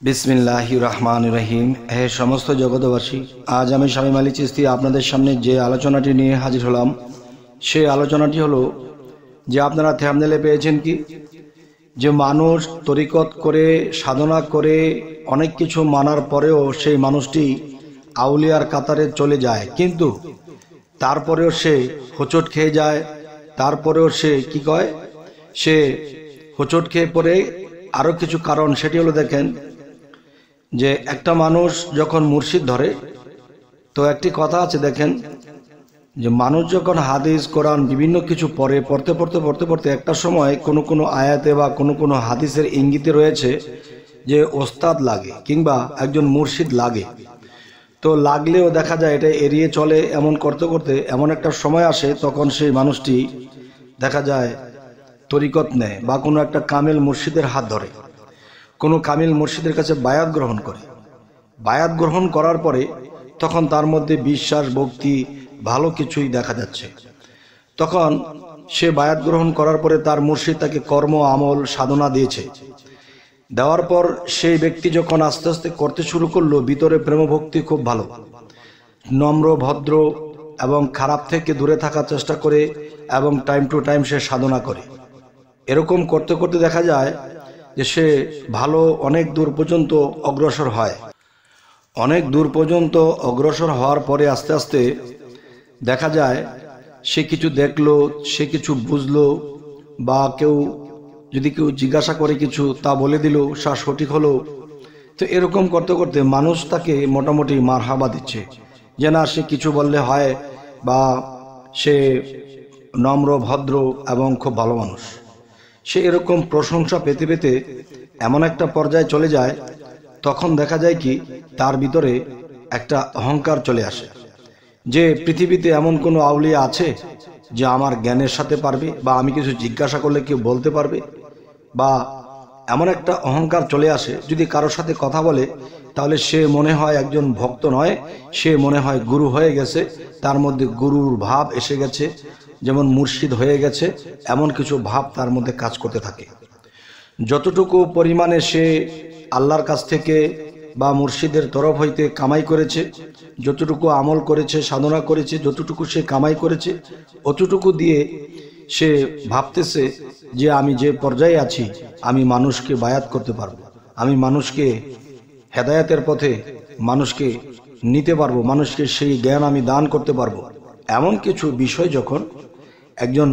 বিসমিল্লাহির রহমানির রহিম। হে সমস্ত জগতবাসী, আজ আমি শামীম আলী চিশতি আপনাদের সামনে যে আলোচনাটি নিয়ে হাজির হলাম, সেই আলোচনাটি হলো যে আপনারা থাম্বনেলে পেয়েছেন কি, যে মানুষ তরিকত করে সাধনা করে অনেক কিছু মানার পরেও সেই মানুষটি আউলিয়ার কাতারে চলে যায়, কিন্তু তারপরেও সে হোঁচট খেয়ে যায়। তারপরেও সে কি কয়, সে হোঁচট খেয়ে পড়ে আরও কিছু কারণ। সেটি হলো, দেখেন যে একটা মানুষ যখন মুর্শিদ ধরে, তো একটি কথা আছে, দেখেন যে মানুষ যখন হাদিস কোরআন বিভিন্ন কিছু পড়তে পড়তে একটা সময় কোনো আয়াতে বা কোনো হাদিসের ইঙ্গিতে রয়েছে যে ওস্তাদ লাগে কিংবা একজন মুর্শিদ লাগে। তো লাগলেও দেখা যায় এটা এড়িয়ে চলে। এমন করতে করতে এমন একটা সময় আসে, তখন সেই মানুষটি দেখা যায় তরিকত নেয় বা কোনো একটা কামেল মুর্শিদের হাত ধরে, কোনো কামিল মুর্শিদের কাছে বায়াত গ্রহণ করে। বায়াত গ্রহণ করার পরে তখন তার মধ্যে বিশ্বাস, ভক্তি, ভালো কিছুই দেখা যাচ্ছে। তখন সে বায়াত গ্রহণ করার পরে তার মুর্শিদ তাকে কর্ম, আমল, সাধনা দিয়েছে। দেওয়ার পর সেই ব্যক্তি যখন আস্তে আস্তে করতে শুরু করলো, ভিতরে প্রেম ভক্তি খুব ভালো, নম্র, ভদ্র এবং খারাপ থেকে দূরে থাকার চেষ্টা করে এবং টাইম টু টাইম সে সাধনা করে। এরকম করতে করতে দেখা যায় যে সে ভালো অনেক দূর পর্যন্ত অগ্রসর হয়। অনেক দূর পর্যন্ত অগ্রসর হওয়ার পরে আস্তে আস্তে দেখা যায় সে কিছু দেখলো, সে কিছু বুঝলো, বা কেউ জিজ্ঞাসা করে কিছু, তা বলে দিল, সা সঠিক হলো। তো এরকম করতে করতে মানুষ তাকে মোটামুটি মারহাবা দিচ্ছে যে না, সে কিছু বললে হয়, বা সে নম্র, ভদ্র এবং খুব ভালো মানুষ। সে এরকম প্রশংসা পেতে পেতে এমন একটা পর্যায়ে চলে যায়, তখন দেখা যায় কি তার ভিতরে একটা অহংকার চলে আসে যে পৃথিবীতে এমন কোনো আউলিয়া আছে যে আমার জ্ঞানের সাথে পারবে, বা আমি কিছু জিজ্ঞাসা করলে কেউ বলতে পারবে। বা এমন একটা অহংকার চলে আসে, যদি কারোর সাথে কথা বলে তাহলে সে মনে হয় একজন ভক্ত নয়, সে মনে হয় গুরু হয়ে গেছে, তার মধ্যে গুরুর ভাব এসে গেছে, যেমন মুর্শিদ হয়ে গেছে, এমন কিছু ভাব তার মধ্যে কাজ করতে থাকে। যতটুকু পরিমাণে সে আল্লাহর কাছ থেকে বা মুর্শিদের তরফ হইতে কামাই করেছে, যতটুকু আমল করেছে, সাধনা করেছে, যতটুকু সে কামাই করেছে, অতটুকু দিয়ে সে ভাবতেছে যে আমি যে পর্যায়ে আছি, আমি মানুষকে বায়াত করতে পারবো, আমি মানুষকে হেদায়েতের পথে মানুষকে নিতে পারবো, মানুষকে সেই জ্ঞান আমি দান করতে পারবো। এমন কিছু বিষয় যখন একজন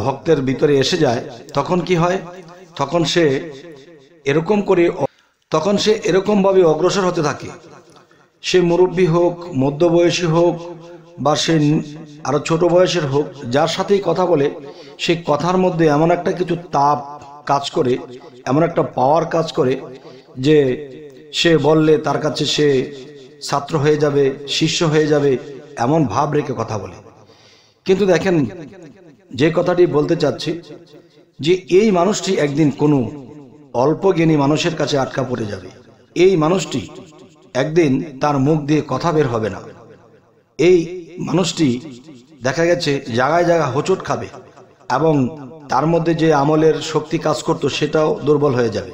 ভক্তের ভিতরে এসে যায়, তখন কি হয়, তখন সে এরকমভাবে অগ্রসর হতে থাকে। সে মুরব্বী হোক, মধ্যবয়সী হোক, বা সে আরো ছোট বয়সের হোক, যার সাথেই কথা বলে, সে কথার মধ্যে এমন একটা কিছু তাপ কাজ করে, এমন একটা পাওয়ার কাজ করে যে সে বললে তার কাছে সে ছাত্র হয়ে যাবে, শিষ্য হয়ে যাবে, এমন ভাব রেখে কথা বলে। কিন্তু দেখেন, যে কথাটি বলতে চাচ্ছি, যে এই মানুষটি একদিন কোনো অল্প জ্ঞানী মানুষের কাছে আটকা পড়ে যাবে। এই মানুষটি একদিন তার মুখ দিয়ে কথা বের হবে না। এই মানুষটি দেখা গেছে জায়গায় জায়গায় হোঁচট খাবে, এবং তার মধ্যে যে আমলের শক্তি কাজ করতো সেটাও দুর্বল হয়ে যাবে,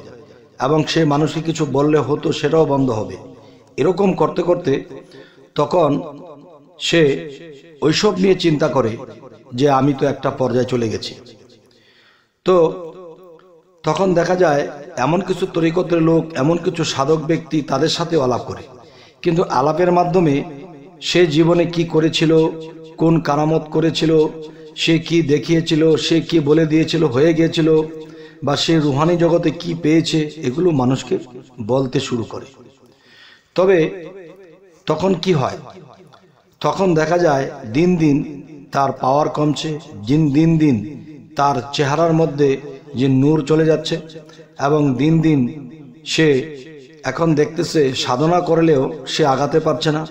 এবং সে মানুষকে কিছু বললে হতো সেটাও বন্ধ হবে। এরকম করতে করতে তখন সে ওইসব নিয়ে চিন্তা করে যে আমি তো একটা পর্যায়ে চলে গেছি। তো তখন দেখা যায় এমন কিছু তরিকতের লোক, এমন কিছু সাধক ব্যক্তি, তাদের সাথে আলাপ করে, কিন্তু আলাপের মাধ্যমে সে জীবনে কি করেছিল, কোন কারামত করেছিল, সে কি দেখিয়েছিল, সে কি বলে দিয়েছিল, হয়ে গিয়েছিল, বা সে রুহানি জগতে কি পেয়েছে, এগুলো মানুষকে বলতে শুরু করে। তবে তখন কি হয়, তখন দেখা যায় দিন দিন তার পাওয়ার কমছে, দিন দিন তার চেহারার মধ্যে যে নূর চলে যাচ্ছে, এবং দিন দিন সে এখন দেখতেছে সাধনা করলেও সে আগাতে পারছে না।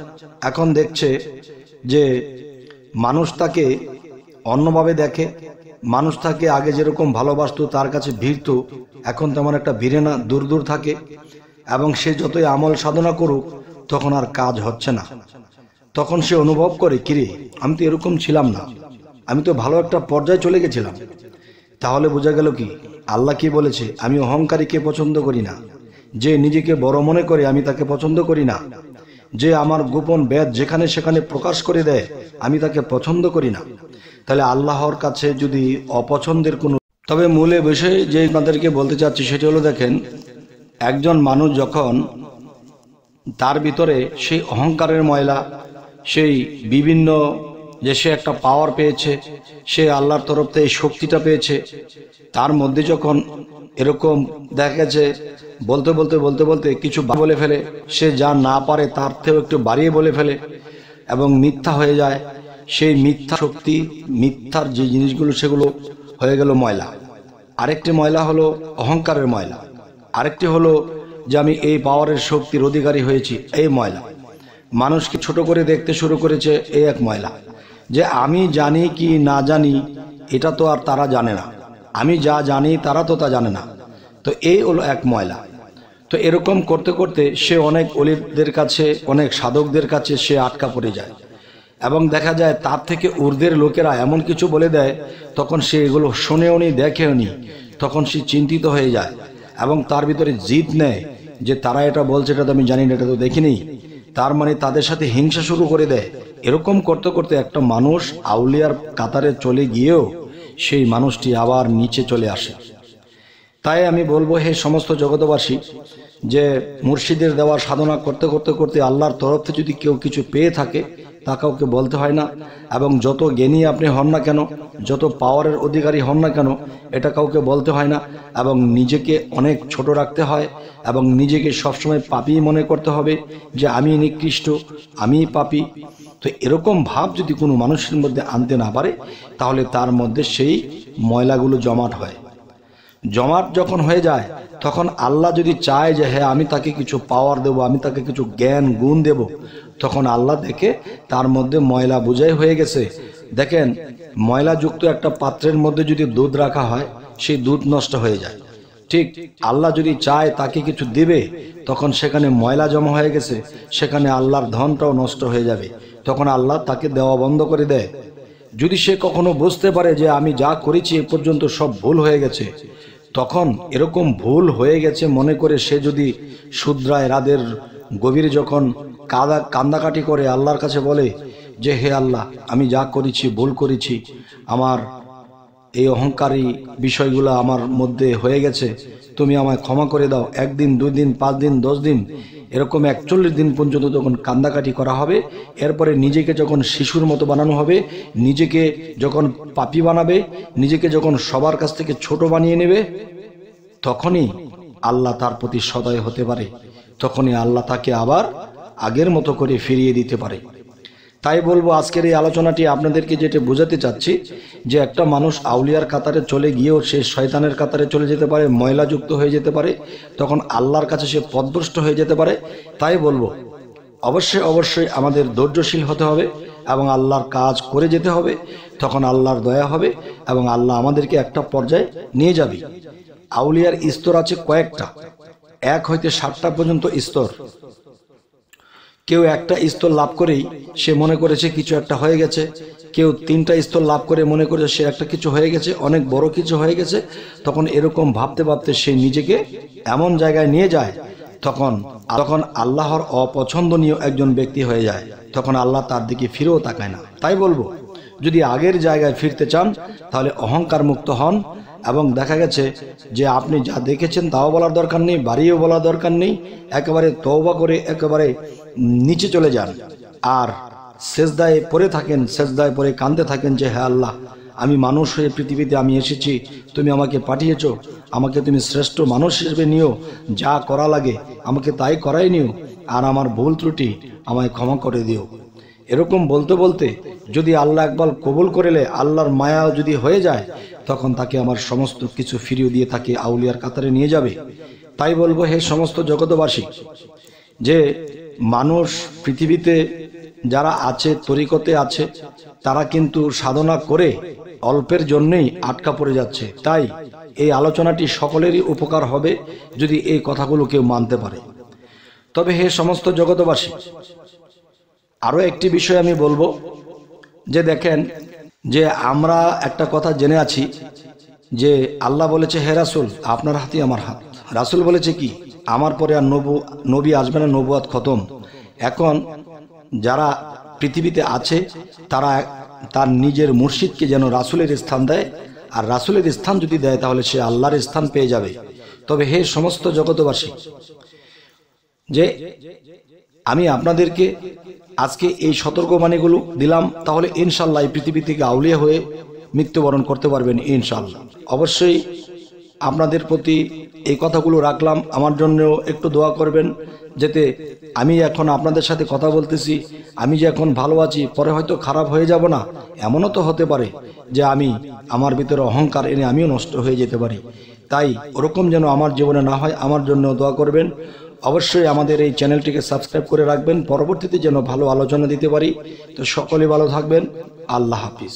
এখন দেখছে যে মানুষ তাকে অন্যভাবে দেখে, মানুষ তাকে আগে যেরকম ভালোবাসতো, তার কাছে ভিড়ত, এখন তেমন একটা ভিড়ে না, দূর দূর থাকে, এবং সে যতই আমল সাধনা করুক তখন আর কাজ হচ্ছে না। তখন সে অনুভব করে, কিরে, আমি তো এরকম ছিলাম না, আমি তো ভালো একটা পর্যায়ে চলে গেছিলাম। তাহলে বোঝা গেল কি, আল্লাহ কি বলেছে, আমি অহংকারীকে পছন্দ করি না, যে নিজেকে বড় মনে করে আমি তাকে পছন্দ করি না, যে আমার গোপন বেদ যেখানে সেখানে প্রকাশ করে দেয় আমি তাকে পছন্দ করি না, তাহলে আল্লাহর কাছে যদি অপছন্দের কোনো। তবে মূলে বিষয়ে যে আপনাদেরকে বলতে চাচ্ছি সেটি হলো, দেখেন, একজন মানুষ যখন তার ভিতরে সেই অহংকারের ময়লা, সেই বিভিন্ন যে সে একটা পাওয়ার পেয়েছে, সে আল্লাহর তরফ থেকে এই শক্তিটা পেয়েছে, তার মধ্যে যখন এরকম দেখা গেছে বলতে বলতে বলতে বলতে কিছু বলে ফেলে, সে যা না পারে তার থেকেও একটু বাড়িয়ে বলে ফেলে এবং মিথ্যা হয়ে যায়, সেই মিথ্যা শক্তি, মিথ্যার যে জিনিসগুলো সেগুলো হয়ে গেল ময়লা। আরেকটি ময়লা হলো অহংকারের ময়লা, আরেকটি হলো যে আমি এই পাওয়ারের শক্তির অধিকারী হয়েছি, এই ময়লা। মানুষকে ছোট করে দেখতে শুরু করেছে, এই এক ময়লা। যে আমি জানি কি না জানি এটা তো আর তারা জানে না, আমি যা জানি তারা তো তা জানে না, তো এই হলো এক ময়লা। তো এরকম করতে করতে সে অনেক ওলিদের কাছে, অনেক সাধকদের কাছে সে আটকা পড়ে যায় এবং দেখা যায় তার থেকে ঊর্ধ্বের লোকেরা এমন কিছু বলে দেয়, তখন সে এগুলো শোনেও নি, দেখেও নি, তখন সে চিন্তিত হয়ে যায় এবং তার ভিতরে জিদ নেয় যে তারা এটা বলছে, এটা তো আমি জানি না, এটা তো দেখিনি, তার মানে তাদের সাথে হিংসা শুরু করে দেয়। এরকম করতে করতে একটা মানুষ আউলিয়ার কাতারে চলে গিয়েও সেই মানুষটি আবার নিচে চলে আসে। তাই আমি বলবো, হে সমস্ত জগতবাসী, যে মুর্শিদের দেওয়া সাধনা করতে করতে করতে আল্লাহর তরফ থেকে যদি কেউ কিছু পেয়ে থাকে তা কাউকে বলতে হয় না, এবং যত জ্ঞানী আপনি হন না কেন, যত পাওয়ারের অধিকারী হন না কেন, এটা কাউকে বলতে হয় না, এবং নিজেকে অনেক ছোট রাখতে হয় এবং নিজেকে সবসময় পাপী মনে করতে হবে যে আমি নিকৃষ্ট, আমি পাপী। তো এরকম ভাব যদি কোনো মানুষের মধ্যে আনতে না পারে, তাহলে তার মধ্যে সেই ময়লাগুলো জমাট হয়। জমাট যখন হয়ে যায়, তখন আল্লাহ যদি চায় যে হ্যাঁ আমি তাকে কিছু পাওয়ার দেব, আমি তাকে কিছু জ্ঞান গুণ দেব, তখন আল্লাহ দেখে তার মধ্যে ময়লা বোঝাই হয়ে গেছে। দেখেন, ময়লাযুক্ত একটা পাত্রের মধ্যে যদি দুধ রাখা হয়, সেই দুধ নষ্ট হয়ে যায়। ঠিক আল্লাহ যদি চায় তাকে কিছু দেবে, তখন সেখানে ময়লা জমা হয়ে গেছে, সেখানে আল্লাহর ধনটাও নষ্ট হয়ে যাবে, তখন আল্লাহ তাকে দেওয়া বন্ধ করে দেয়। যদি সে কখনো বুঝতে পারে যে আমি যা করেছি এ পর্যন্ত সব ভুল হয়ে গেছে, তখন এরকম ভুল হয়ে গেছে মনে করে সে যদি শুধরায়, রাতের গভীরে যখন কান্দাকাটি করে আল্লাহর কাছে বলে যে হে আল্লাহ, আমি যা করেছি ভুল করেছি, আমার এই অহংকারী বিষয়গুলো আমার মধ্যে হয়ে গেছে, তুমি আমায় ক্ষমা করে দাও। 1 দিন 2 দিন 5 দিন 10 দিন এরকম 41 দিন পর্যন্ত যখন কান্দাকাটি করা হবে, এরপরে নিজেকে যখন শিশুর মতো বানানো হবে, নিজেকে যখন পাপী বানাবে, নিজেকে যখন সবার কাছ থেকে ছোট বানিয়ে নেবে, তখনই আল্লাহ তার প্রতি সদয় হতে পারে, তখনই আল্লাহ তাকে আবার আগের মতো করে ফিরিয়ে দিতে পারে। তাই বলবো, আজকের এই আলোচনাটি আপনাদেরকে যেটা বোঝাতে চাচ্ছি, যে একটা মানুষ আউলিয়ার কাতারে চলে গিয়েও সে শয়তানের কাতারে চলে যেতে পারে, ময়লাযুক্ত হয়ে যেতে পারে, তখন আল্লাহর কাছে সে পথভ্রষ্ট হয়ে যেতে পারে। তাই বলবো, অবশ্যই অবশ্যই আমাদের ধৈর্যশীল হতে হবে এবং আল্লাহর কাজ করে যেতে হবে, তখন আল্লাহর দয়া হবে এবং আল্লাহ আমাদেরকে একটা পর্যায়ে নিয়ে যাবে। আউলিয়ার স্তর আছে কয়েকটা, 1 হইতে 7টা পর্যন্ত স্তর। কেউ একটা স্তর লাভ করেই সে মনে করেছে কিছু একটা হয়ে গেছে, কেউ 3টা স্তর লাভ করে মনে করেছে সে একটা কিছু হয়ে গেছে, অনেক বড় কিছু হয়ে গেছে। তখন এরকম ভাবতে ভাবতে সে নিজেকে এমন জায়গায় নিয়ে যায়, তখন আল্লাহর অপছন্দনীয় একজন ব্যক্তি হয়ে যায়, তখন আল্লাহ তার দিকে ফিরেও তাকায় না। তাই বলবো, যদি আগের জায়গায় ফিরতে চান তাহলে অহংকার মুক্ত হন, এবং দেখা গেছে যে আপনি যা দেখেছেন তাও বলার দরকার নেই, বাড়িও বলার দরকার নেই, একেবারে তওবা করে একেবারে নিচে চলে যান আর সেজদায় পড়ে থাকেন, সেজদায় পড়ে কাঁদতে থাকেন যে হ্যাঁ আল্লাহ, আমি মানুষ হয়ে পৃথিবীতে আমি এসেছি, তুমি আমাকে পাঠিয়েছো, আমাকে তুমি শ্রেষ্ঠ মানুষ হিসেবে নিও, যা করা লাগে আমাকে তাই করাই নিও, আর আমার ভুল ত্রুটি আমায় ক্ষমা করে দিও। এরকম বলতে বলতে যদি আল্লাহ একবার কবুল করেলে, আল্লাহর মায়া যদি হয়ে যায়, তখন তাকে আমার সমস্ত কিছু ফিরিয়ে দিয়ে তাকে আউলিয়ার কাতারে নিয়ে যাবে। তাই বলবো, হে সমস্ত জগতবাসী, যে মানুষ পৃথিবীতে যারা আছে, তরিকতে আছে, তারা কিন্তু সাধনা করে অল্পের জন্যই আটকা পড়ে যাচ্ছে। তাই এই আলোচনাটি সকলেরই উপকার হবে যদি এই কথাগুলো কেউ মানতে পারে। তবে হে সমস্ত জগতবাসী, আরো একটি বিষয় আমি বলবো, যে দেখেন, যে আমরা একটা কথা জেনে আছি যে আল্লাহ বলেছে হে রাসূল, আপনার হাতই আমার হাত। রাসূল বলেছে কি, আমার পরে আর নবী আসবে না, নবুয়াত খতম। এখন যারা পৃথিবীতে আছে তারা তার নিজের মুর্শিদকে যেন রাসূলের স্থান দেয়, আর রাসূলের স্থান যদি দেয় তাহলে সে আল্লাহর স্থান পেয়ে যাবে। তবে হে সমস্ত জগতবাসী, যে আমি আপনাদেরকে আজকে এই সতর্কবাণীগুলো দিলাম, তাহলে ইনশাল্লাহ এই পৃথিবী থেকে আউলিয়া হয়ে মৃত্যুবরণ করতে পারবেন ইনশাল্লাহ। অবশ্যই আপনাদের প্রতি এই কথাগুলো রাখলাম, আমার জন্য একটু দোয়া করবেন, যাতে আমি এখন আপনাদের সাথে কথা বলতেছি, আমি যে এখন ভালো আছি পরে হয়তো খারাপ হয়ে যাব না, এমনও তো হতে পারে যে আমার ভিতরে অহংকার এনে আমিও নষ্ট হয়ে যেতে পারি। তাই ওরকম যেন আমার জীবনে না হয়, আমার জন্য দোয়া করবেন। অবশ্যই আমাদের এই চ্যানেলটিকে সাবস্ক্রাইব করে রাখবেন, পরবর্তীতে যেন ভালো আলোচনা দিতে পারি। তো সকলে ভালো থাকবেন, আল্লাহ হাফিজ।